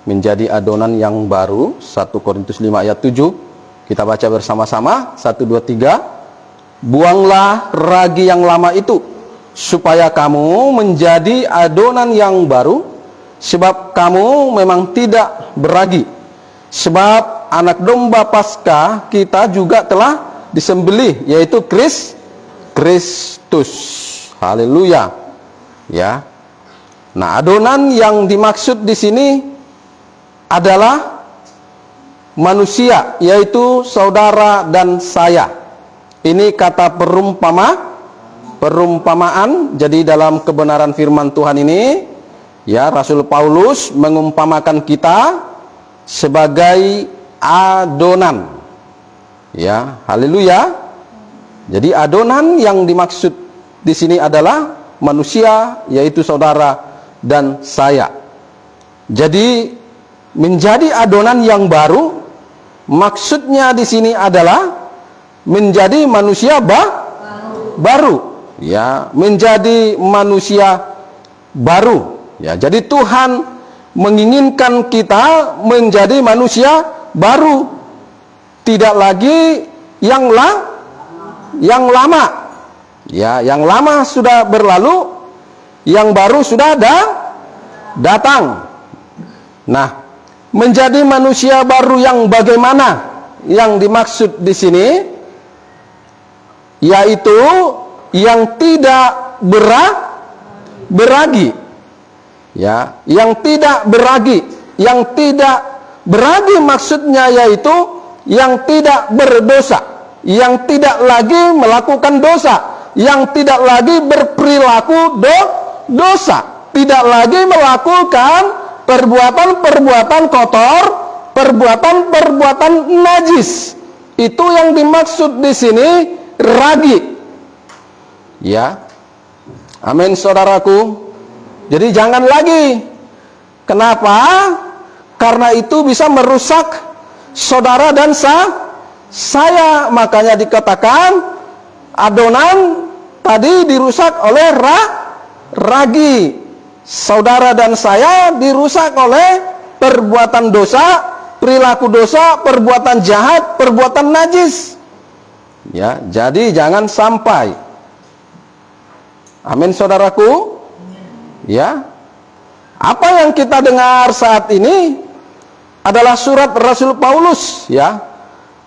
menjadi adonan yang baru. 1 Korintus 5 ayat 7. Kita baca bersama-sama. 1, 2, 3. Buanglah ragi yang lama itu, supaya kamu menjadi adonan yang baru, sebab kamu memang tidak beragi. Sebab anak domba Paskah kita juga telah disembelih, yaitu Kristus. Haleluya. Ya. Nah, adonan yang dimaksud di sini adalah manusia, yaitu saudara dan saya. Ini kata perumpamaan. Jadi dalam kebenaran firman Tuhan ini, ya, Rasul Paulus mengumpamakan kita sebagai adonan. Ya, haleluya. Jadi adonan yang dimaksud di sini adalah manusia, yaitu saudara dan saya. Jadi menjadi adonan yang baru, maksudnya di sini adalah menjadi manusia baru. Ya, menjadi manusia baru. Ya, jadi Tuhan menginginkan kita menjadi manusia baru, tidak lagi yang lama. Ya, yang lama sudah berlalu, yang baru sudah datang. Nah, menjadi manusia baru yang bagaimana? Yang dimaksud di sini yaitu yang tidak beragi. Ya, yang tidak beragi. Yang tidak beragi maksudnya yaitu yang tidak berdosa, yang tidak lagi melakukan dosa, yang tidak lagi berperilaku dosa, tidak lagi melakukan perbuatan-perbuatan kotor, perbuatan-perbuatan najis. Itu yang dimaksud di sini ragi. Ya. Amin, saudaraku. Jadi jangan lagi. Kenapa? Karena itu bisa merusak saudara dan saya. Makanya dikatakan adonan tadi dirusak oleh ragi. Saudara dan saya dirusak oleh perbuatan dosa, perilaku dosa, perbuatan jahat, perbuatan najis. Ya, jadi jangan sampai. Amin, saudaraku. Ya. Apa yang kita dengar saat ini adalah surat Rasul Paulus, ya,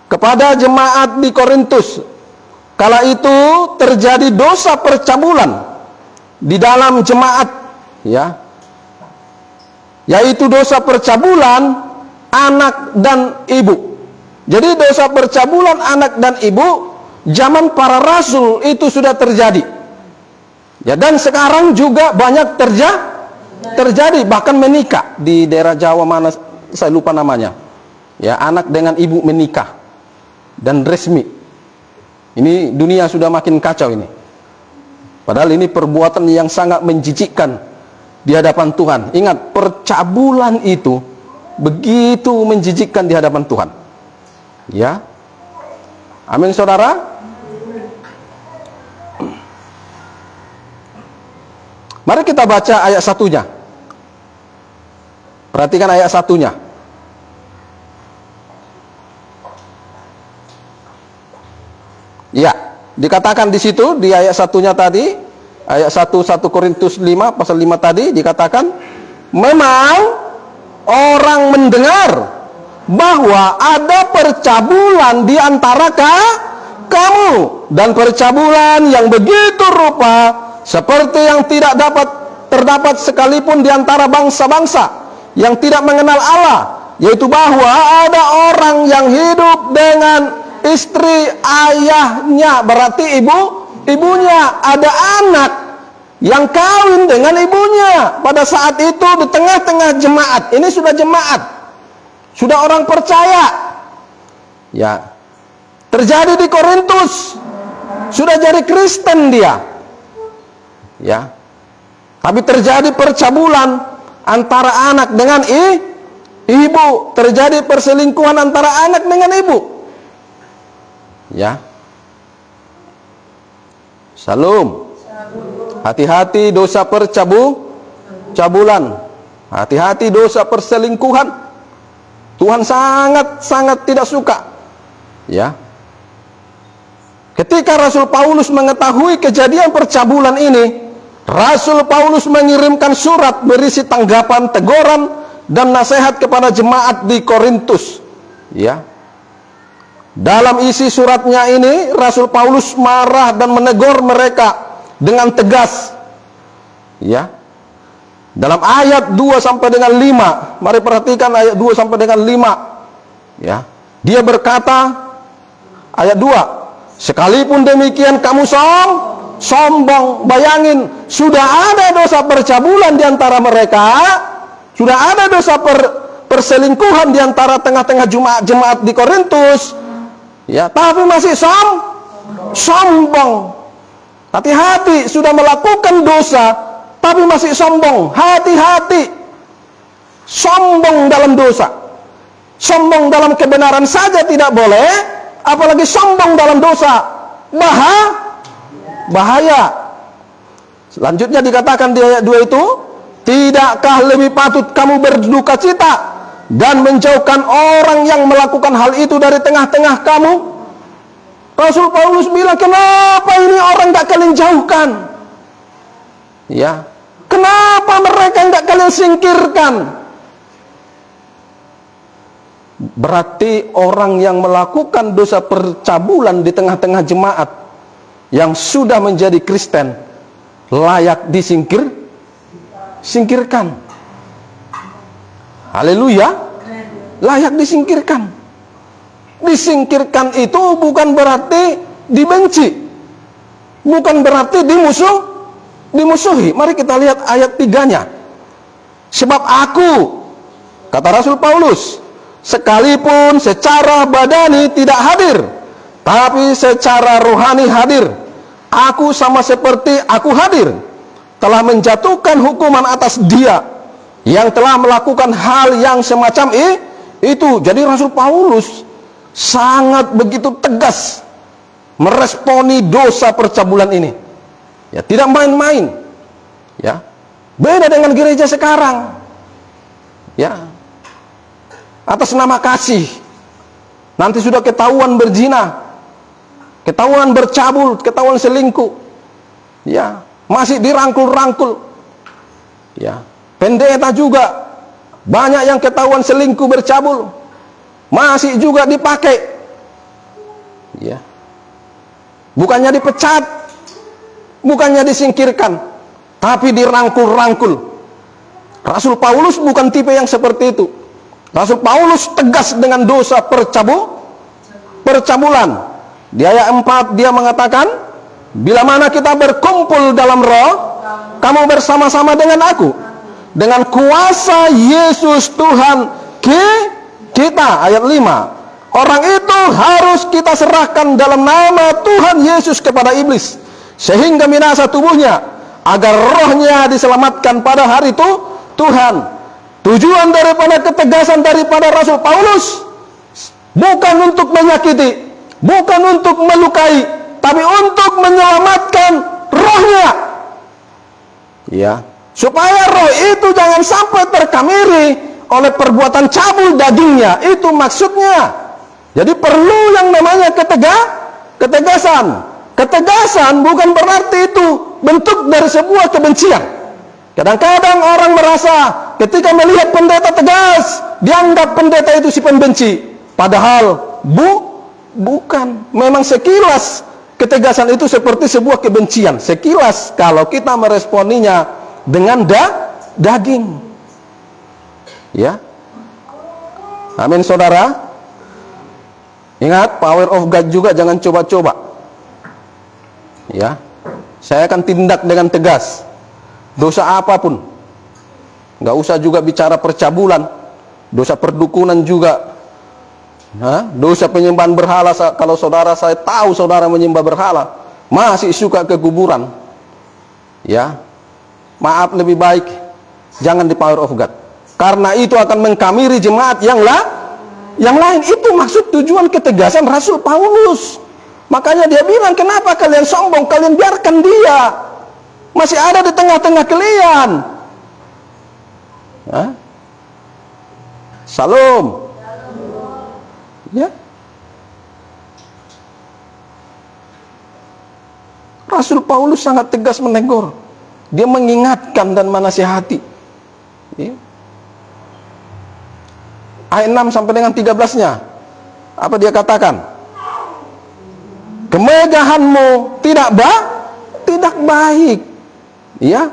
kepada jemaat di Korintus. Kala itu terjadi dosa percabulan di dalam jemaat, ya, yaitu dosa percabulan anak dan ibu. Jadi dosa percabulan anak dan ibu zaman para rasul itu sudah terjadi, ya, dan sekarang juga banyak terjadi, bahkan menikah di daerah Jawa mana saya lupa namanya, ya, anak dengan ibu menikah dan resmi. Ini dunia sudah makin kacau ini. Padahal ini perbuatan yang sangat menjijikkan di hadapan Tuhan. Ingat, percabulan itu begitu menjijikkan di hadapan Tuhan. Ya. Amin, saudara. Mari kita baca ayat satunya. Perhatikan ayat satunya. Ya, dikatakan di situ di ayat satunya tadi, ayat 1 Korintus 5 pasal 5 tadi dikatakan, memang orang mendengar bahwa ada percabulan di antara kamu, dan percabulan yang begitu rupa seperti yang tidak dapat terdapat sekalipun di antara bangsa-bangsa yang tidak mengenal Allah, yaitu bahwa ada orang yang hidup dengan istri ayahnya, berarti ibunya, ada anak yang kawin dengan ibunya pada saat itu di tengah-tengah jemaat. Ini sudah jemaat, sudah orang percaya, ya, terjadi di Korintus, sudah jadi Kristen dia, ya, tapi terjadi percabulan antara anak dengan ibu, terjadi perselingkuhan antara anak dengan ibu. Ya. Salam. Hati-hati dosa percabulan. Hati-hati dosa perselingkuhan. Tuhan sangat tidak suka. Ya. Ketika Rasul Paulus mengetahui kejadian percabulan ini, Rasul Paulus mengirimkan surat berisi tanggapan, teguran, dan nasihat kepada jemaat di Korintus. Ya. Dalam isi suratnya ini, Rasul Paulus marah dan menegur mereka dengan tegas. Ya. Dalam ayat 2 sampai dengan 5, mari perhatikan ayat 2 sampai dengan 5. Ya. Dia berkata, ayat 2, sekalipun demikian kamu sombong. Bayangin, sudah ada dosa percabulan di antara mereka, sudah ada dosa perselingkuhan di antara tengah-tengah jemaat di Korintus. Ya, tapi masih sombong. Hati-hati, sudah melakukan dosa tapi masih sombong. Hati-hati. Sombong dalam dosa. Sombong dalam kebenaran saja tidak boleh, apalagi sombong dalam dosa. Bahaya. Selanjutnya dikatakan di ayat 2 itu, tidakkah lebih patut kamu berduka cita dan menjauhkan orang yang melakukan hal itu dari tengah-tengah kamu? Rasul Paulus bilang, kenapa ini orang gak kalian jauhkan? Ya, kenapa mereka gak kalian singkirkan? Berarti orang yang melakukan dosa percabulan di tengah-tengah jemaat yang sudah menjadi Kristen layak singkirkan. Haleluya. Layak disingkirkan. Disingkirkan itu bukan berarti dibenci, bukan berarti dimusuhi. Mari kita lihat ayat 3-nya. Sebab aku, kata Rasul Paulus, sekalipun secara badani tidak hadir, tapi secara rohani hadir. Aku sama seperti aku hadir, telah menjatuhkan hukuman atas dia yang telah melakukan hal yang semacam itu. Jadi Rasul Paulus sangat begitu tegas meresponi dosa percabulan ini. Ya, tidak main-main. Ya. Beda dengan gereja sekarang. Ya. Atas nama kasih, nanti sudah ketahuan berzina, ketahuan bercabul, ketahuan selingkuh. Ya, masih dirangkul-rangkul. Ya. Pendeta juga banyak yang ketahuan selingkuh, bercabul, masih juga dipakai. Ya. Bukannya dipecat, bukannya disingkirkan, tapi dirangkul-rangkul. Rasul Paulus bukan tipe yang seperti itu. Rasul Paulus tegas dengan dosa percabulan. Di ayat 4 dia mengatakan, bila mana kita berkumpul dalam roh, kamu bersama-sama dengan aku, dengan kuasa Yesus Tuhan kita. Ayat 5, orang itu harus kita serahkan dalam nama Tuhan Yesus kepada iblis, sehingga binasa tubuhnya, agar rohnya diselamatkan pada hari itu Tuhan. Tujuan daripada ketegasan daripada Rasul Paulus bukan untuk menyakiti, bukan untuk melukai, tapi untuk menyelamatkan rohnya. Ya, supaya roh itu jangan sampai terkamiri oleh perbuatan cabul dagingnya. Itu maksudnya. Jadi perlu yang namanya ketegasan. Ketegasan bukan berarti itu bentuk dari sebuah kebencian. Kadang-kadang orang merasa ketika melihat pendeta tegas, dianggap pendeta itu si pembenci. Padahal bukan. Memang sekilas ketegasan itu seperti sebuah kebencian. Sekilas kalau kita meresponinya dengan daging. Ya. Amin saudara. Ingat, power of God juga jangan coba-coba. Ya. Saya akan tindak dengan tegas. Dosa apapun, nggak usah juga bicara percabulan, dosa perdukunan juga, dosa penyembahan berhala. Kalau saudara, saya tahu saudara menyembah berhala, masih suka ke kuburan, ya, maaf, lebih baik jangan di power of God, karena itu akan mengkamiri jemaat yang lain. Itu maksud tujuan ketegasan Rasul Paulus. Makanya dia bilang, kenapa kalian sombong, kalian biarkan dia masih ada di tengah-tengah kalian. Hah? Salam. Ya. Rasul Paulus sangat tegas menegur. Dia mengingatkan dan menasihati. Ya. Ayat 6 sampai dengan 13-nya. Apa dia katakan? Kemegahanmu tidak baik. Ya.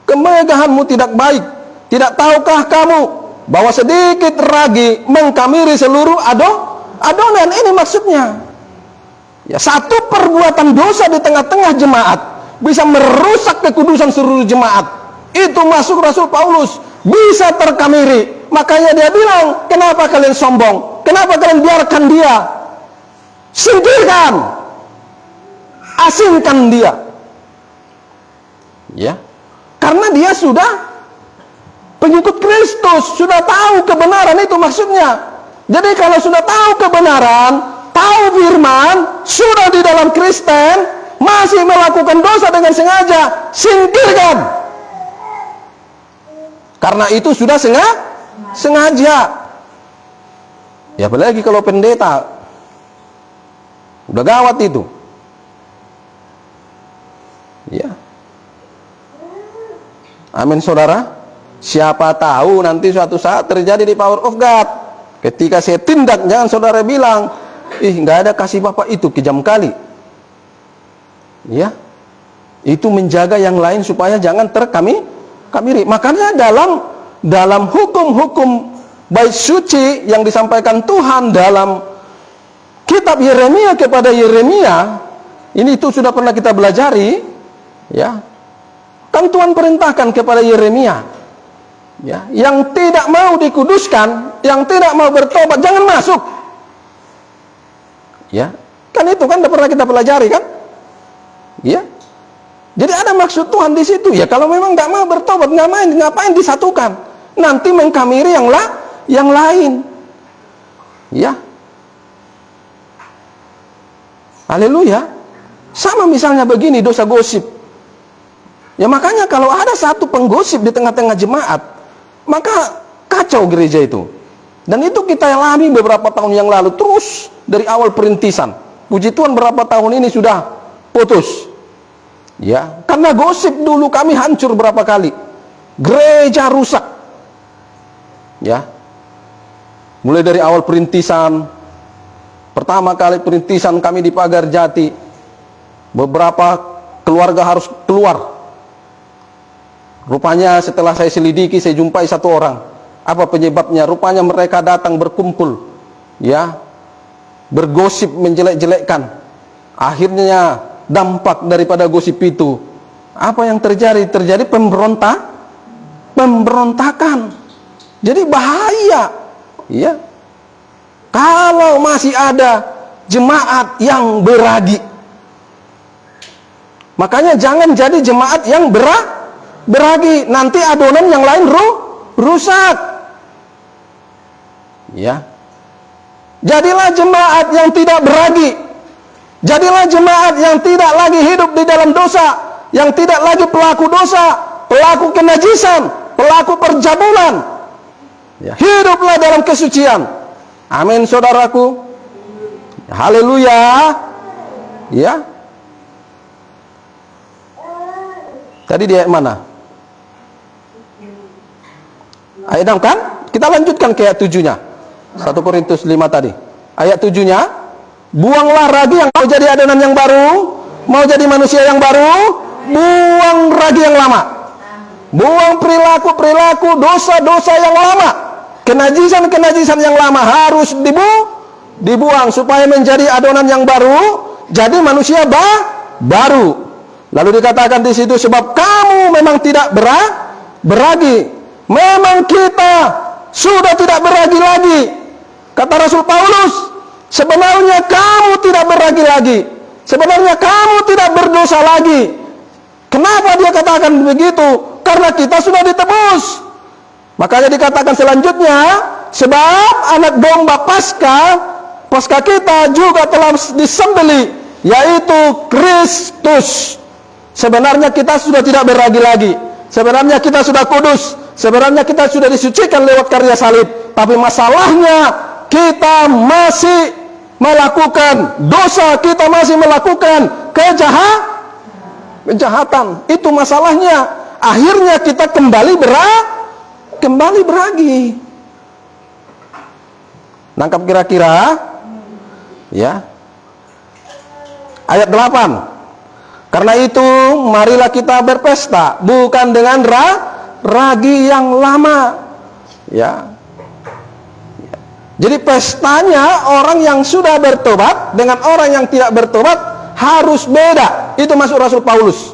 Kemegahanmu tidak baik. Tidak tahukah kamu bahwa sedikit ragi mengkamiri seluruh adonan? Ini maksudnya. Ya, satu perbuatan dosa di tengah-tengah jemaat bisa merusak kekudusan seluruh jemaat. Itu masuk Rasul Paulus, bisa terkamiri. Makanya dia bilang, kenapa kalian sombong? Kenapa kalian biarkan dia? Singkirkan, asingkan dia. Ya, karena dia sudah pengikut Kristus, sudah tahu kebenaran, itu maksudnya. Jadi kalau sudah tahu kebenaran, tahu firman, sudah di dalam Kristen, masih melakukan dosa dengan sengaja, singkirkan. Karena itu sudah sengaja. Ya apalagi kalau pendeta, udah gawat itu. Ya. Amin saudara. Siapa tahu nanti suatu saat terjadi di Power of God. Ketika saya tindak, jangan saudara bilang, nggak ada kasih Bapak itu, kejam kali. Ya, itu menjaga yang lain supaya jangan terkamiri. Makanya dalam hukum-hukum bait suci yang disampaikan Tuhan dalam kitab Yeremia kepada Yeremia, ini itu sudah pernah kita belajari, ya. Kan Tuhan perintahkan kepada Yeremia, ya, yang tidak mau dikuduskan, yang tidak mau bertobat, jangan masuk. Ya, kan itu kan udah pernah kita pelajari kan? Ya. Jadi ada maksud Tuhan di situ. Ya kalau memang nggak mau bertobat, ngapain disatukan? Nanti mengkamiri yang lain. Ya. Haleluya. Sama misalnya begini, dosa gosip. Ya makanya kalau ada satu penggosip di tengah-tengah jemaat, maka kacau gereja itu. Dan itu kita alami beberapa tahun yang lalu, terus dari awal perintisan. Puji Tuhan berapa tahun ini sudah putus. Ya, karena gosip dulu kami hancur berapa kali. Gereja rusak. Ya. Mulai dari awal perintisan, pertama kali perintisan kami di Pagar Jati, beberapa keluarga harus keluar. Rupanya setelah saya selidiki, saya jumpai satu orang. Apa penyebabnya? Rupanya mereka datang berkumpul, ya, bergosip menjelek-jelekkan. Akhirnya dampak daripada gosip itu, apa yang terjadi? Terjadi pemberontakan. Jadi bahaya, ya. Kalau masih ada jemaat yang beragi, makanya jangan jadi jemaat yang beragi. Nanti adonan yang lain rusak. Ya. Jadilah jemaat yang tidak beragi. Jadilah jemaat yang tidak lagi hidup di dalam dosa, yang tidak lagi pelaku dosa, pelaku kenajisan, pelaku perjamulan. Ya, hiduplah dalam kesucian. Amin saudaraku. Haleluya. Ya. Tadi di ayat mana? Ayat 6 kan? Kita lanjutkan ke ayat 7-nya. 1 Korintus 5 tadi. Ayat 7-nya, buanglah ragi yang mau jadi adonan yang baru, mau jadi manusia yang baru, buang ragi yang lama. Buang perilaku-perilaku dosa-dosa yang lama. Kenajisan-kenajisan yang lama harus dibuang supaya menjadi adonan yang baru, jadi manusia baru. Lalu dikatakan di situ, sebab kamu memang tidak beragi. Memang kita sudah tidak beragi lagi. Kata Rasul Paulus, sebenarnya kamu tidak beragi lagi. Sebenarnya kamu tidak berdosa lagi. Kenapa dia katakan begitu? Karena kita sudah ditebus. Makanya dikatakan selanjutnya, sebab anak domba Paskah kita juga telah disembelih, yaitu Kristus. Sebenarnya kita sudah tidak beragi lagi. Sebenarnya kita sudah kudus. Sebenarnya kita sudah disucikan lewat karya salib, tapi masalahnya kita masih melakukan dosa, kita masih melakukan kejahatan. Itu masalahnya. Akhirnya kita kembali beragi. Nangkap kira-kira? Ya. Ayat 8. Karena itu marilah kita berpesta, bukan dengan ragi yang lama. Ya. Jadi pestanya orang yang sudah bertobat dengan orang yang tidak bertobat harus beda. Itu masuk Rasul Paulus.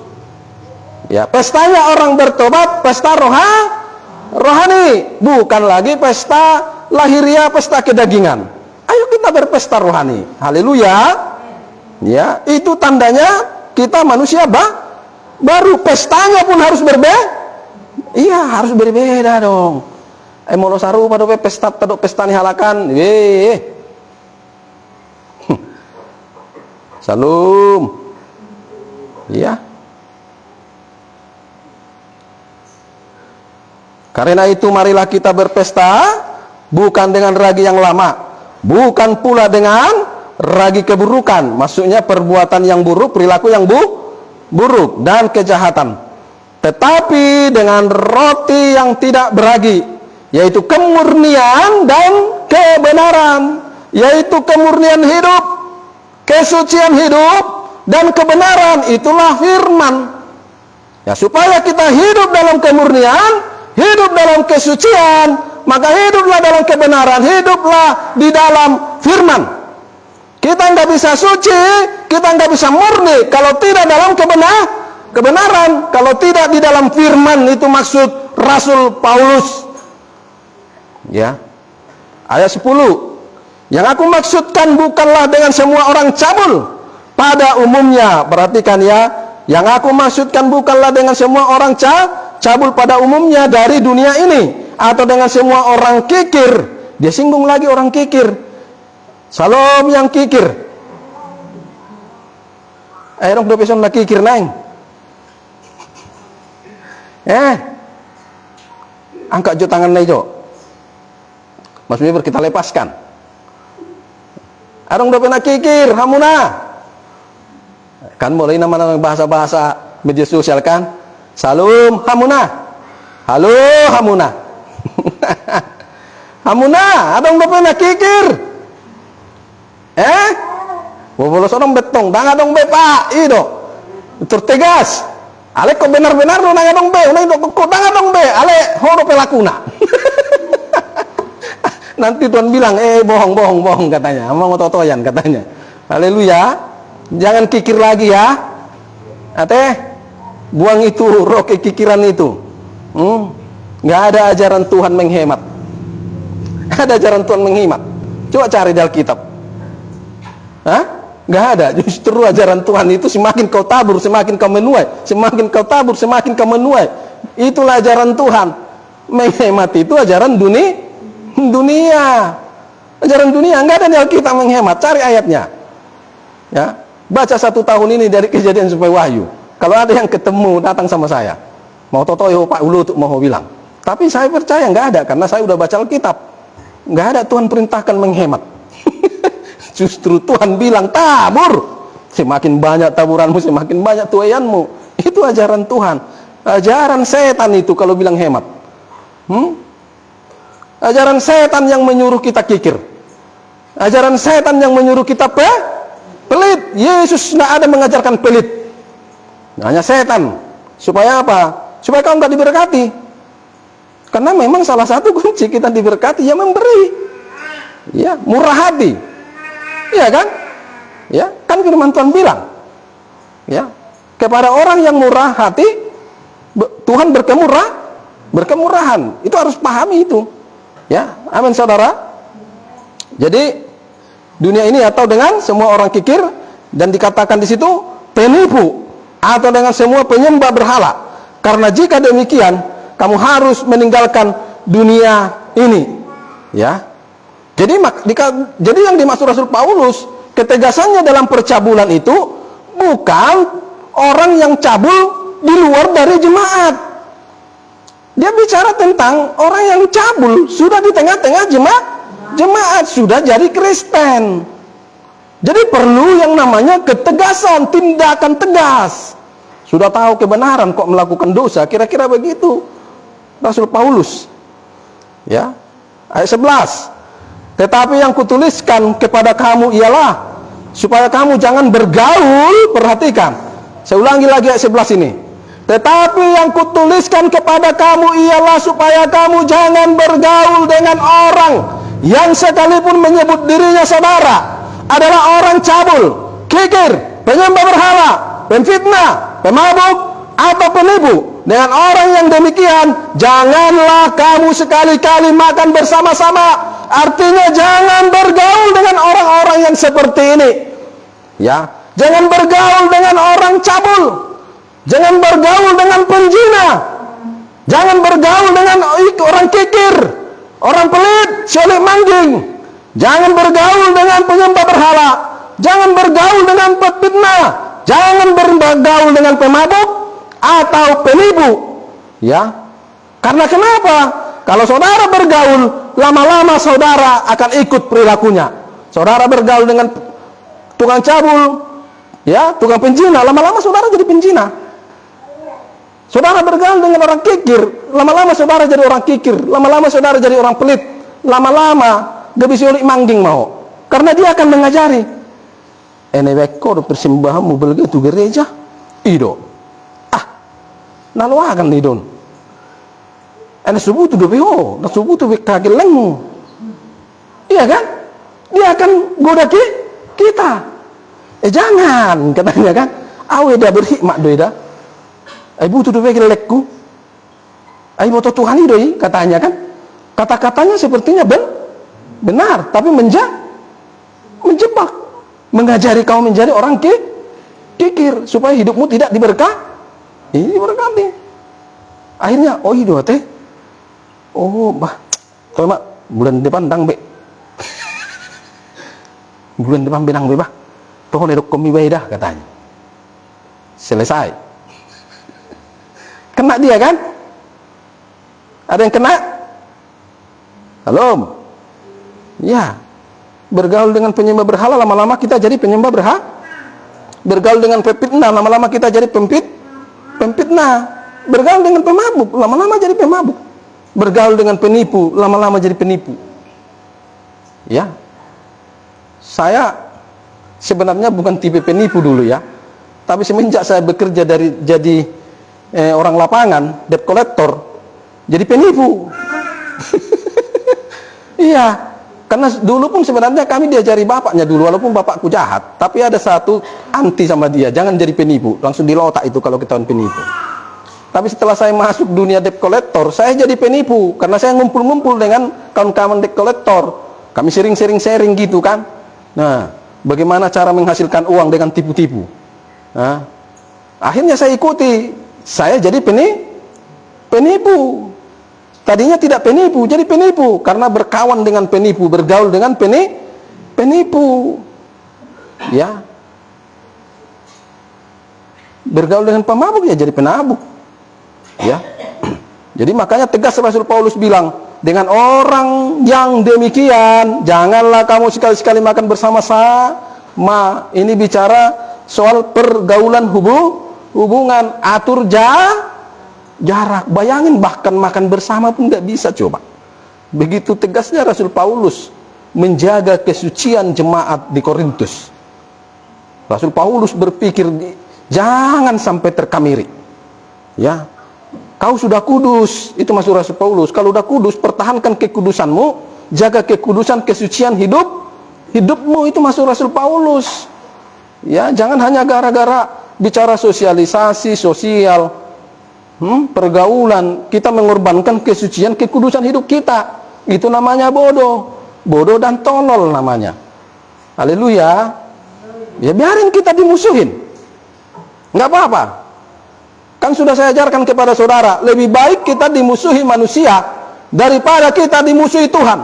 Ya, pestanya orang bertobat pesta rohani, bukan lagi pesta lahiriah, pesta kedagingan. Ayo kita berpesta rohani. Haleluya. Ya, itu tandanya kita manusia baru. Pestanya pun harus berbeda. Iya, harus berbeda dong. Molo saru pada pesta tadok pesta ni halakan. Salam. Iya. Karena itu marilah kita berpesta bukan dengan ragi yang lama, bukan pula dengan ragi keburukan. Maksudnya perbuatan yang buruk, perilaku yang buruk dan kejahatan. Tetapi dengan roti yang tidak beragi, yaitu kemurnian dan kebenaran, yaitu kemurnian hidup, kesucian hidup dan kebenaran. Itulah firman. Ya, supaya kita hidup dalam kemurnian, hidup dalam kesucian, maka hiduplah dalam kebenaran, hiduplah di dalam firman. Kita nggak bisa suci, kita nggak bisa murni kalau tidak dalam kebenaran, kalau tidak di dalam firman. Itu maksud Rasul Paulus. Ya. Ayat 10. Yang aku maksudkan bukanlah dengan semua orang cabul pada umumnya. Perhatikan ya. Yang aku maksudkan bukanlah dengan semua orang cabul pada umumnya dari dunia ini, atau dengan semua orang kikir. Dia singgung lagi orang kikir. Salam yang kikir. Dong do peson na kikir naing. Angkat jo tangan na jo. Mas Miber kita lepaskan. Arong do pena kikir, hamuna. Kan mulai nama-nama bahasa-bahasa media sosial kan. Salam hamuna. Halo hamuna. Hamuna, adong do pena kikir. Bobolos orang betong, dang adong be pak, ido. Tertegas. Ale kok benar-benar no nang adong be, unai do kok dang adong be, ale horo pelakuna. Nanti Tuhan bilang, bohong katanya, mau ngototoyan katanya. Haleluya. Jangan kikir lagi ya. Buang itu roh kekikiran itu. Nggak ada ajaran Tuhan menghemat. Ada ajaran Tuhan menghemat. Coba cari di Alkitab. Nggak ada. Justru ajaran Tuhan itu semakin kau tabur, semakin kau menuai. Semakin kau tabur, semakin kau menuai. Itulah ajaran Tuhan. Menghemat itu ajaran dunia. Ajaran dunia nggak ada di Alkitab menghemat. Cari ayatnya. Ya, baca 1 tahun ini dari Kejadian sampai Wahyu. Kalau ada yang ketemu datang sama saya, mau totoyo Pak Ulu untuk mau bilang. Tapi saya percaya nggak ada, karena saya udah baca Alkitab. Nggak ada Tuhan perintahkan menghemat. Justru Tuhan bilang tabur. Semakin banyak taburanmu, semakin banyak tuaianmu. Itu ajaran Tuhan. Ajaran setan itu kalau bilang hemat. Ajaran setan yang menyuruh kita kikir. Ajaran setan yang menyuruh kita pelit. Yesus tidak ada mengajarkan pelit. Hanya setan. Supaya apa? Supaya kau nggak diberkati. Karena memang salah satu kunci kita diberkati ya memberi. Ya, murah hati. Iya kan? Ya, kan firman Tuhan bilang. Ya, kepada orang yang murah hati Tuhan berkemurahan. Itu harus pahami itu. Ya, amin saudara. Jadi dunia ini atau dengan semua orang kikir, dan dikatakan di situ penipu, atau dengan semua penyembah berhala. Karena jika demikian, kamu harus meninggalkan dunia ini. Ya. Jadi yang dimaksud Rasul Paulus, ketegasannya dalam percabulan itu bukan orang yang cabul di luar dari jemaat. Dia bicara tentang orang yang cabul, sudah di tengah-tengah jemaat, sudah jadi Kristen. Jadi perlu yang namanya ketegasan, tindakan tegas. Sudah tahu kebenaran kok melakukan dosa, kira-kira begitu Rasul Paulus. Ya, ayat 11. Tetapi yang kutuliskan kepada kamu ialah supaya kamu jangan bergaul, perhatikan. Saya ulangi lagi ayat 11 ini. Tetapi yang kutuliskan kepada kamu ialah supaya kamu jangan bergaul dengan orang yang sekalipun menyebut dirinya saudara adalah orang cabul, kikir, penyembah berhala, pemfitnah, pemabuk, atau penipu. Dengan orang yang demikian, janganlah kamu sekali-kali makan bersama-sama. Artinya jangan bergaul dengan orang-orang yang seperti ini. Ya, jangan bergaul dengan orang cabul. Jangan bergaul dengan penjina. Jangan bergaul dengan orang kikir, orang pelit, syolek mangging. Jangan bergaul dengan penyembah berhala. Jangan bergaul dengan pemfitnah. Jangan bergaul dengan pemabuk atau penipu. Ya. Karena kenapa? Kalau saudara bergaul, lama-lama saudara akan ikut perilakunya. Saudara bergaul dengan tukang cabul, ya, tukang penjina, lama-lama saudara jadi penjina. Saudara bergaul dengan orang kikir, lama-lama saudara jadi orang kikir, lama-lama saudara jadi orang pelit, lama-lama gak bisa ulik mangging mau. Karena dia akan mengajari. Eneweko persembahanmu begitu gereja, ido. Nalu akan idon. Ene subuh tu dobeho, na subuh tu kagelengmu. Iya kan? Dia akan goda kita. Jangan katanya kan. Awe dah berhikmat doi dah. Ai butuh dobe gelekku. Ai moto Tuhan idoi katanya kan. Kata-katanya sepertinya benar, tapi menjebak, mengajari kau menjadi orang kikir supaya hidupmu tidak ini diberkati. Akhirnya, oh iya teh. Oh, bah. Toh mak bulan depan dang be. Bulan depan benang be bah. Toh ledok komi bae dah katanya. Selesai. Kena dia kan? Ada yang kena? Halo. Ya. Bergaul dengan penyembah berhala, lama-lama kita jadi penyembah berhala. Bergaul dengan pemfitnah, lama-lama kita jadi pemfitnah. Bergaul dengan pemabuk, lama-lama jadi pemabuk. Bergaul dengan penipu, lama-lama jadi penipu. Ya. Saya sebenarnya bukan tipe penipu dulu ya. Tapi semenjak saya bekerja jadi orang lapangan, debt collector, jadi penipu. Iya. Karena dulu pun sebenarnya kami diajari bapaknya dulu, walaupun bapakku jahat, tapi ada satu anti sama dia, jangan jadi penipu, langsung dilotak itu kalau ketahuan penipu. Tapi setelah saya masuk dunia debt collector, saya jadi penipu, karena saya ngumpul-ngumpul dengan kawan-kawan debt collector, kami sharing gitu kan. Nah, bagaimana cara menghasilkan uang dengan tipu-tipu. Nah, akhirnya saya ikuti, saya jadi penipu. Tadinya tidak penipu, jadi penipu karena berkawan dengan penipu, bergaul dengan penipu. Ya. Bergaul dengan pemabuk ya jadi penabuk. Ya. Jadi makanya tegas Rasul Paulus bilang, dengan orang yang demikian janganlah kamu sekali-sekali makan bersama-sama. Ini bicara soal pergaulan hubungan, atur jarak. Bayangin bahkan makan bersama pun nggak bisa, coba. Begitu tegasnya Rasul Paulus menjaga kesucian jemaat di Korintus. Rasul Paulus berpikir jangan sampai terkamiri. Ya, kau sudah kudus, itu maksud Rasul Paulus. Kalau sudah kudus, pertahankan kekudusanmu, jaga kekudusan, kesucian hidupmu, itu maksud Rasul Paulus. Ya, jangan hanya gara-gara bicara sosialisasi, sosial, pergaulan, kita mengorbankan kesucian, kekudusan hidup kita. Itu namanya bodoh dan tolol namanya. Haleluya. Ya biarin kita dimusuhin, nggak apa-apa. Kan sudah saya ajarkan kepada saudara, lebih baik kita dimusuhi manusia daripada kita dimusuhi Tuhan.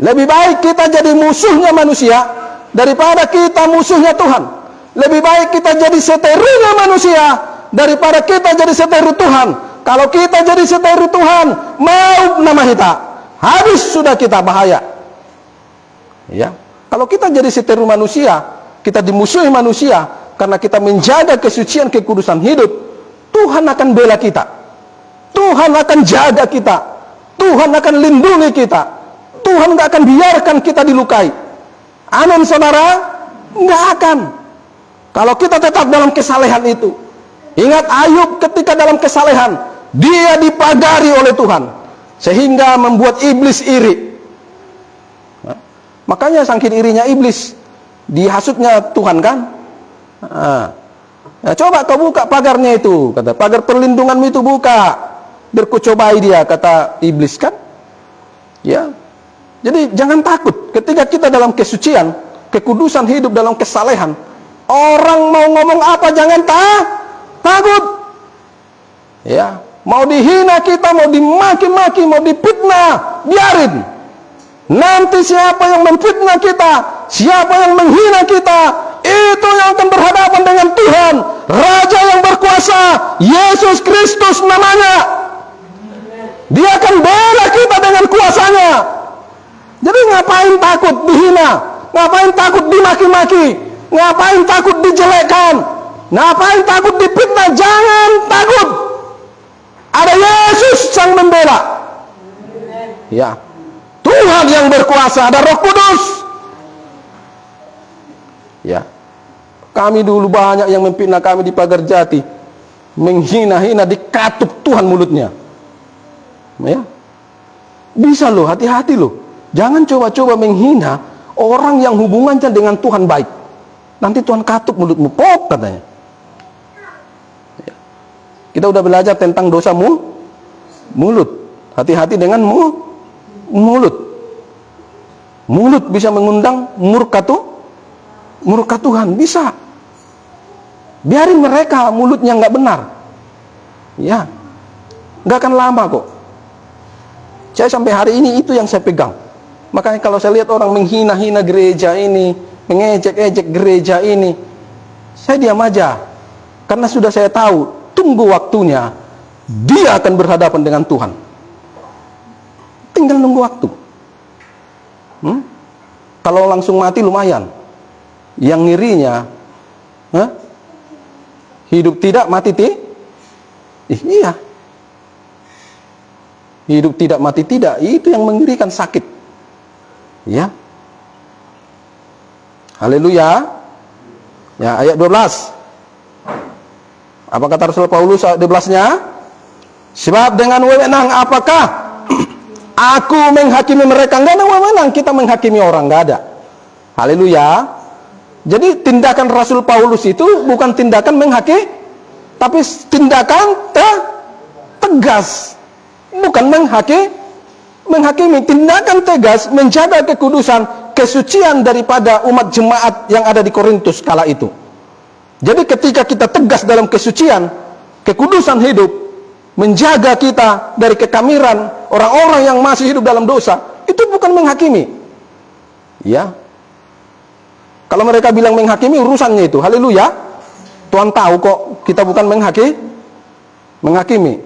Lebih baik kita jadi musuhnya manusia daripada kita musuhnya Tuhan. Lebih baik kita jadi seterunya manusia daripada kita jadi seteru Tuhan. Kalau kita jadi seteru Tuhan, mau nama kita, habis sudah kita bahaya. Ya, kalau kita jadi seteru manusia, kita dimusuhi manusia karena kita menjaga kesucian kekudusan hidup, Tuhan akan bela kita. Tuhan akan jaga kita. Tuhan akan lindungi kita. Tuhan tidak akan biarkan kita dilukai. Amin, saudara? Nggak akan. Kalau kita tetap dalam kesalehan itu. Ingat Ayub ketika dalam kesalehan, dia dipagari oleh Tuhan, sehingga membuat iblis iri. Makanya saking irinya iblis, dihasutnya Tuhan kan. Nah, coba kau buka pagarnya itu, kata, pagar perlindunganmu itu buka, berkucobai dia, kata iblis kan. Ya, jadi jangan takut ketika kita dalam kesucian, kekudusan hidup dalam kesalehan. Orang mau ngomong apa jangan takut. Ya, mau dihina kita, mau dimaki-maki, mau difitnah, biarin. Nanti siapa yang memfitnah kita, siapa yang menghina kita, itu yang akan berhadapan dengan Tuhan, Raja yang berkuasa, Yesus Kristus namanya. Dia akan bela kita dengan kuasanya. Jadi ngapain takut dihina, ngapain takut dimaki-maki, ngapain takut dijelekkan, ngapain takut difitnah? Jangan takut. Ada Yesus yang membela. Ya, Tuhan yang berkuasa, ada Roh Kudus. Ya, kami dulu banyak yang memfitnah kami di Pagar Jati, menghina-hina, dikatup Tuhan mulutnya. Ya, bisa loh, hati-hati loh. Jangan coba-coba menghina orang yang hubungannya dengan Tuhan baik. Nanti Tuhan katup mulutmu, pop katanya. Ya. Kita udah belajar tentang dosa mulut. Hati-hati dengan mulut. Mulut bisa mengundang murka Tuhan, bisa. Biarin mereka mulutnya nggak benar. Ya, nggak akan lama kok. Saya sampai hari ini itu yang saya pegang. Makanya kalau saya lihat orang menghina-hina gereja ini, mengejek-ejek gereja ini, saya diam aja. Karena sudah saya tahu, tunggu waktunya, dia akan berhadapan dengan Tuhan. Tinggal nunggu waktu. Kalau langsung mati lumayan. Yang ngirinya, hidup tidak, mati iya. Hidup tidak, mati tidak, itu yang mengerikan, sakit. Ya. Haleluya. Ya, ayat 12. Apa kata Rasul Paulus ayat 12-nya? Sebab dengan wewenang apakah aku menghakimi mereka? Enggak ada wewenang kita menghakimi orang, enggak ada. Haleluya. Jadi tindakan Rasul Paulus itu bukan tindakan menghakimi, tapi tindakan tegas. Bukan menghakimi, tindakan tegas menjaga kekudusan, kesucian daripada umat jemaat yang ada di Korintus kala itu. Jadi ketika kita tegas dalam kesucian, kekudusan hidup, menjaga kita dari kekamiran orang-orang yang masih hidup dalam dosa, itu bukan menghakimi. Ya. Kalau mereka bilang menghakimi, urusannya itu. Haleluya. Tuhan tahu kok kita bukan menghakimi.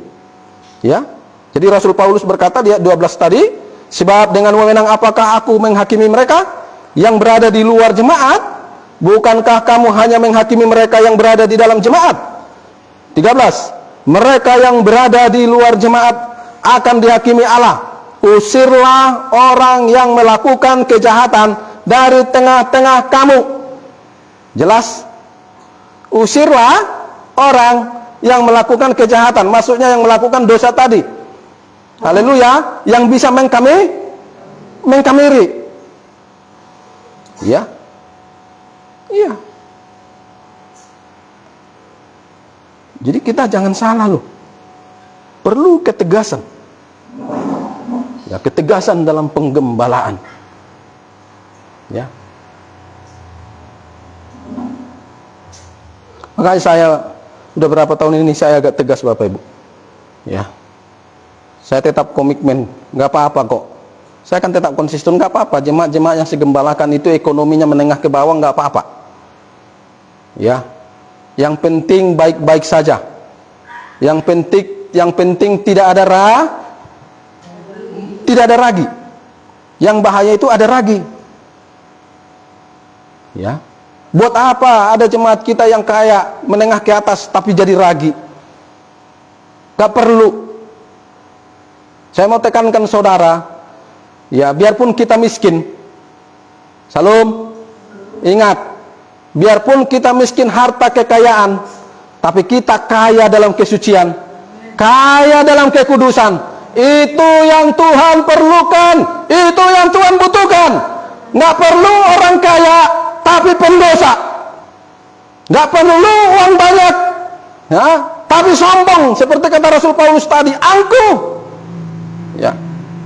Ya. Jadi Rasul Paulus berkata di ayat 12 tadi, sebab dengan wewenang apakah aku menghakimi mereka yang berada di luar jemaat? Bukankah kamu hanya menghakimi mereka yang berada di dalam jemaat? 13. Mereka yang berada di luar jemaat akan dihakimi Allah. Usirlah orang yang melakukan kejahatan dari tengah-tengah kamu. Jelas? Usirlah orang yang melakukan kejahatan, maksudnya yang melakukan dosa tadi. Haleluya, yang bisa mengkamiri. Ya. Iya. Jadi kita jangan salah loh. Perlu ketegasan. Ya, ketegasan dalam penggembalaan. Ya. Makanya saya udah berapa tahun ini saya agak tegas Bapak Ibu. Ya. Saya tetap komitmen, nggak apa-apa kok. Saya akan tetap konsisten, nggak apa-apa. Jemaat-jemaat yang segembalakan itu ekonominya menengah ke bawah, nggak apa-apa. Ya, yang penting baik-baik saja. Yang penting yang penting tidak ada ragi. Yang bahaya itu ada ragi. Ya. Buat apa ada jemaat kita yang kaya menengah ke atas tapi jadi ragi? Gak perlu. Saya mau tekankan saudara, ya biarpun kita miskin, salam, ingat, biarpun kita miskin harta kekayaan, tapi kita kaya dalam kesucian, kaya dalam kekudusan. Itu yang Tuhan perlukan, itu yang Tuhan butuhkan. Nggak perlu orang kaya tapi pendosa, nggak perlu uang banyak, ya, tapi sombong seperti kata Rasul Paulus tadi, angkuh. Ya,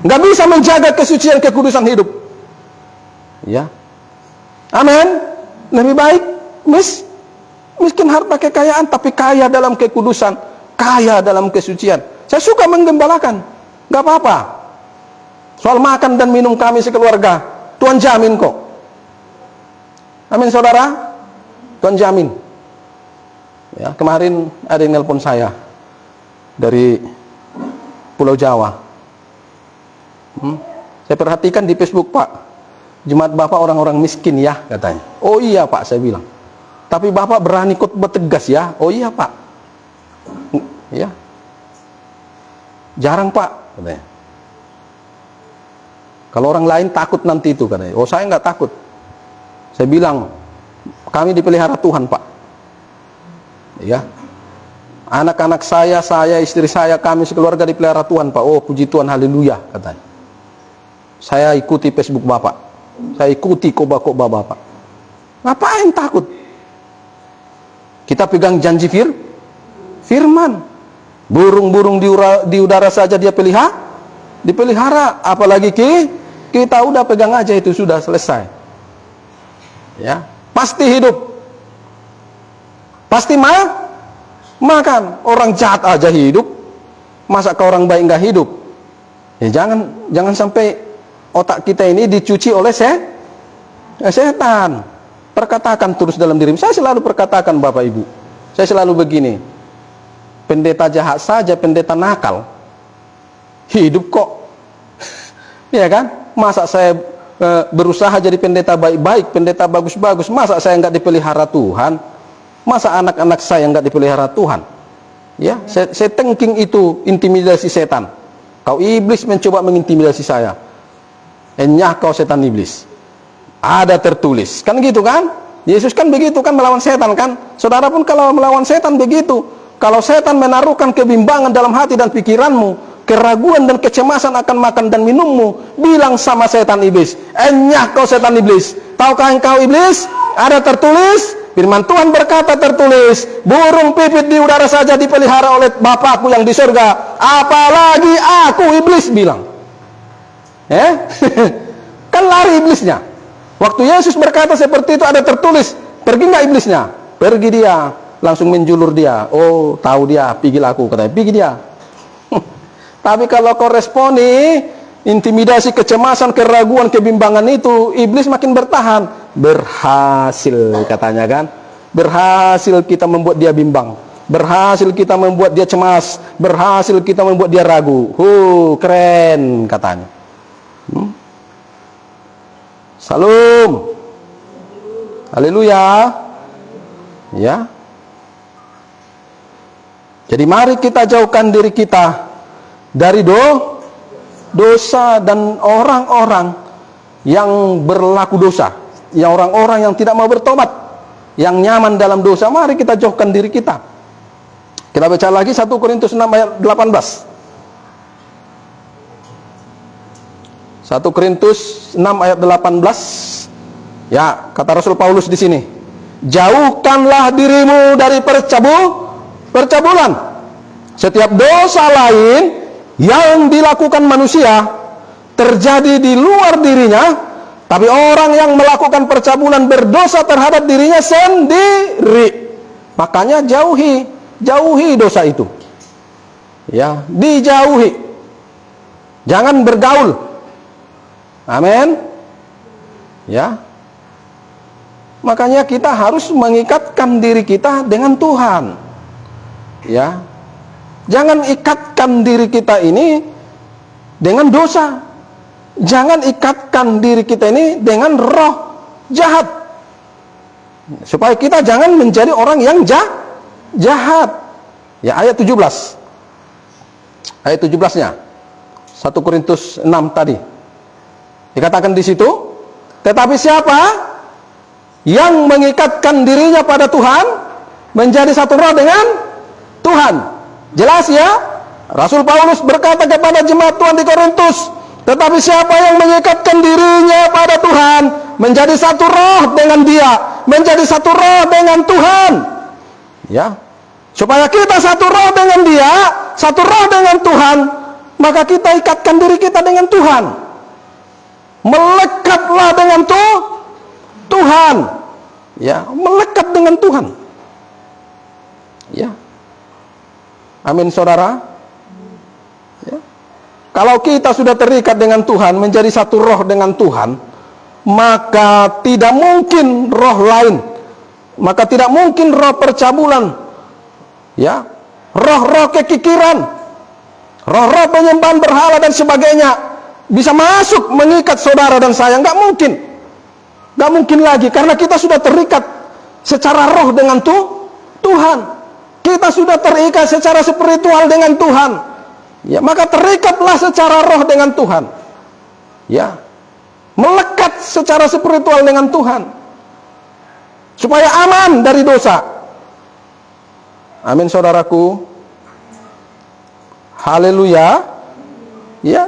nggak bisa menjaga kesucian kekudusan hidup. Ya, amin. Lebih baik miskin harta kekayaan tapi kaya dalam kekudusan, kaya dalam kesucian. Saya suka menggembalakan, nggak apa-apa. Soal makan dan minum kami sekeluarga, Tuhan jamin kok. Amin saudara, Tuhan jamin. Ya, kemarin ada yang nelpon saya dari Pulau Jawa. Saya perhatikan di Facebook, Pak, jemaat Bapak orang-orang miskin ya, katanya. Oh iya Pak, saya bilang. Tapi Bapak berani khotbah tegas ya. Oh iya Pak. Ya. Jarang Pak, katanya. Kalau orang lain takut nanti itu, katanya. Oh saya nggak takut. Saya bilang, kami dipelihara Tuhan Pak. Ya. Anak-anak saya, istri saya, kami sekeluarga dipelihara Tuhan Pak. Oh puji Tuhan, haleluya, katanya. Saya ikuti Facebook Bapak, saya ikuti khotbah Bapak. Ngapain takut? Kita pegang janji firman. Burung-burung di udara saja dia dipelihara, apalagi kita udah pegang aja itu sudah selesai. Ya, pasti hidup, pasti makan. Orang jahat aja hidup, masa ke orang baik nggak hidup? Ya jangan sampai otak kita ini dicuci oleh setan. Perkatakan terus dalam diri. Saya selalu perkatakan Bapak Ibu, saya selalu begini, pendeta jahat saja, pendeta nakal hidup kok. Ya kan? Masa saya berusaha jadi pendeta baik-baik, pendeta bagus-bagus, masa saya nggak dipelihara Tuhan? Masa anak-anak saya nggak dipelihara Tuhan? Ya, saya tengking itu intimidasi setan. Kau iblis mencoba mengintimidasi saya. Enyah kau setan iblis. Ada tertulis. Kan gitu kan? Yesus kan begitu kan melawan setan kan? Saudara pun kalau melawan setan begitu. Kalau setan menaruhkan kebimbangan dalam hati dan pikiranmu, keraguan dan kecemasan akan makan dan minummu, bilang sama setan iblis, enyah kau setan iblis. Tahukah engkau iblis? Ada tertulis, firman Tuhan berkata tertulis, burung pipit di udara saja dipelihara oleh Bapakku yang di surga, apalagi aku iblis, bilang. Kan lari iblisnya. Waktu Yesus berkata seperti itu ada tertulis, pergi nggak iblisnya? Pergi dia, langsung menjulur dia. Oh tahu dia, pigil aku, katanya, pergi dia. Tapi kalau kau responi intimidasi, kecemasan, keraguan, kebimbangan itu, iblis makin bertahan. Berhasil katanya kan, berhasil kita membuat dia bimbang, berhasil kita membuat dia cemas, berhasil kita membuat dia ragu. Keren katanya. Salam, haleluya. Ya. Jadi mari kita jauhkan diri kita dari dosa dan orang-orang yang berlaku dosa, yang orang-orang yang tidak mau bertobat, yang nyaman dalam dosa. Mari kita jauhkan diri kita. Kita baca lagi 1 Korintus 6 ayat 18. 1 Korintus 6 ayat 18. Ya, kata Rasul Paulus di sini, jauhkanlah dirimu dari percabulan. Setiap dosa lain yang dilakukan manusia terjadi di luar dirinya, tapi orang yang melakukan percabulan berdosa terhadap dirinya sendiri. Makanya jauhi dosa itu. Ya, dijauhi. Jangan bergaul. Amin. Ya. Makanya kita harus mengikatkan diri kita dengan Tuhan. Ya. Jangan ikatkan diri kita ini dengan dosa. Jangan ikatkan diri kita ini dengan roh jahat. Supaya kita jangan menjadi orang yang jahat. Ya, ayat 17. Ayat 17-nya. 1 Korintus 6 tadi. Dikatakan di situ, tetapi siapa yang mengikatkan dirinya pada Tuhan menjadi satu roh dengan Tuhan. Jelas ya? Rasul Paulus berkata kepada jemaat Tuhan di Korintus, tetapi siapa yang mengikatkan dirinya pada Tuhan menjadi satu roh dengan Dia, menjadi satu roh dengan Tuhan. Ya. Supaya kita satu roh dengan Dia, satu roh dengan Tuhan, maka kita ikatkan diri kita dengan Tuhan. Melekatlah dengan Tuhan. Ya, melekat dengan Tuhan. Ya. Amin, saudara. Ya. Kalau kita sudah terikat dengan Tuhan, menjadi satu roh dengan Tuhan, maka tidak mungkin roh lain, maka tidak mungkin roh percabulan, ya, roh-roh kekikiran, roh-roh penyembahan berhala dan sebagainya bisa masuk mengikat saudara dan saya. Nggak mungkin. Nggak mungkin lagi, karena kita sudah terikat secara roh dengan Tuhan. Kita sudah terikat secara spiritual dengan Tuhan. Ya, maka terikatlah secara roh dengan Tuhan. Ya. Melekat secara spiritual dengan Tuhan. Supaya aman dari dosa. Amin, saudaraku. Haleluya. Ya.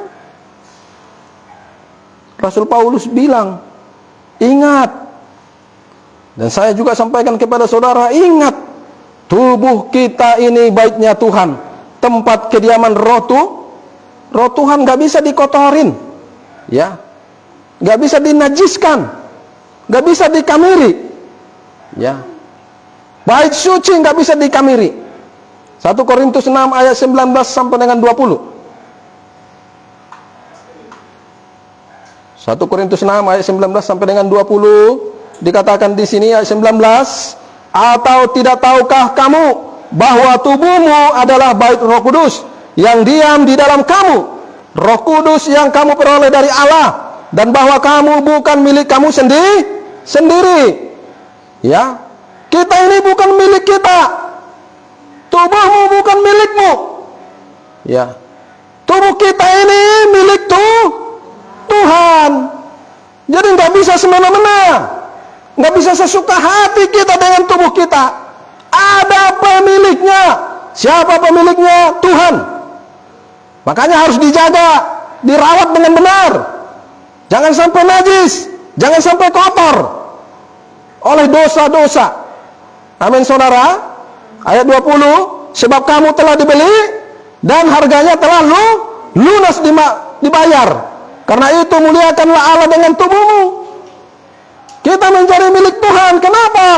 Rasul Paulus bilang, ingat. Dan saya juga sampaikan kepada saudara, ingat. Tubuh kita ini baiknya Tuhan, tempat kediaman roh Tuhan, gak bisa dikotorin, ya, gak bisa dinajiskan, gak bisa dikamiri, ya, bait suci gak bisa dikamiri. 1 Korintus 6 ayat 19 sampai dengan 20. 1 Korintus 6 ayat 19 sampai dengan 20 dikatakan di sini ayat 19. Atau tidak tahukah kamu bahwa tubuhmu adalah bait Roh Kudus yang diam di dalam kamu, Roh Kudus yang kamu peroleh dari Allah, dan bahwa kamu bukan milik kamu sendiri. Ya, kita ini bukan milik kita. Tubuhmu bukan milikmu. Ya, tubuh kita ini milik Tuhan. Jadi nggak bisa semena-mena. Nggak bisa sesuka hati kita dengan tubuh kita. Ada pemiliknya. Siapa pemiliknya? Tuhan. Makanya harus dijaga, dirawat dengan benar. Jangan sampai najis, jangan sampai kotor oleh dosa-dosa. Amin, saudara. Ayat 20, sebab kamu telah dibeli dan harganya telah lunas dibayar. Karena itu muliakanlah Allah dengan tubuhmu. Kita menjadi milik Tuhan. Kenapa?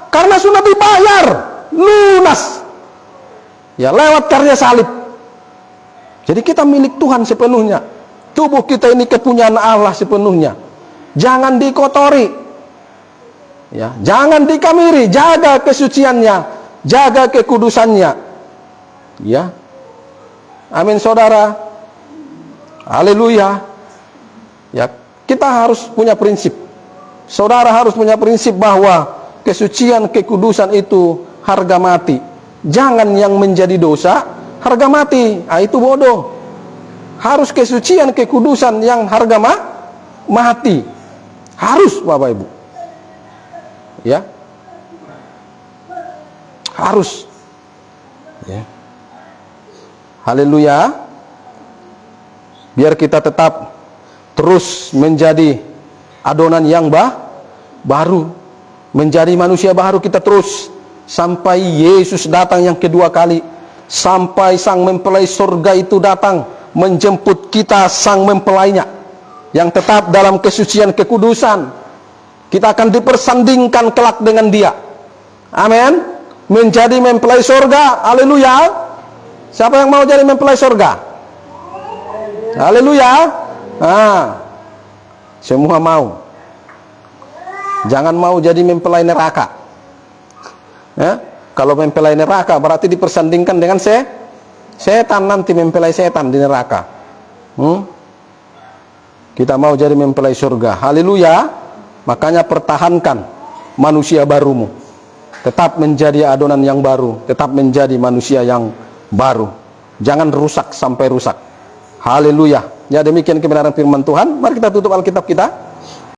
Karena sudah dibayar lunas, ya, lewat karya salib. Jadi kita milik Tuhan sepenuhnya. Tubuh kita ini kepunyaan Allah sepenuhnya. Jangan dikotori, ya, jangan dikamiri. Jaga kesuciannya, jaga kekudusannya, ya. Amin, saudara. Haleluya. Ya, kita harus punya prinsip. Saudara harus punya prinsip bahwa kesucian, kekudusan itu harga mati. Jangan yang menjadi dosa harga mati. Itu bodoh. Harus kesucian, kekudusan yang harga mati. Harus, Bapak Ibu. Ya. Harus. Ya. Haleluya. Biar kita tetap terus menjadi adonan yang baru, menjadi manusia baru kita terus sampai Yesus datang yang kedua kali, sampai sang mempelai surga itu datang menjemput kita, sang mempelainya yang tetap dalam kesucian, kekudusan. Kita akan dipersandingkan kelak dengan Dia. Amin. Menjadi mempelai surga. Haleluya. Siapa yang mau jadi mempelai surga? Haleluya. Semua mau. Jangan mau jadi mempelai neraka. Ya? Kalau mempelai neraka berarti dipersandingkan dengan Setan nanti mempelai setan di neraka. Kita mau jadi mempelai surga. Haleluya. Makanya pertahankan manusia barumu. Tetap menjadi adonan yang baru, tetap menjadi manusia yang baru. Jangan rusak sampai rusak. Haleluya. Ya, demikian kebenaran firman Tuhan. Mari kita tutup Alkitab kita.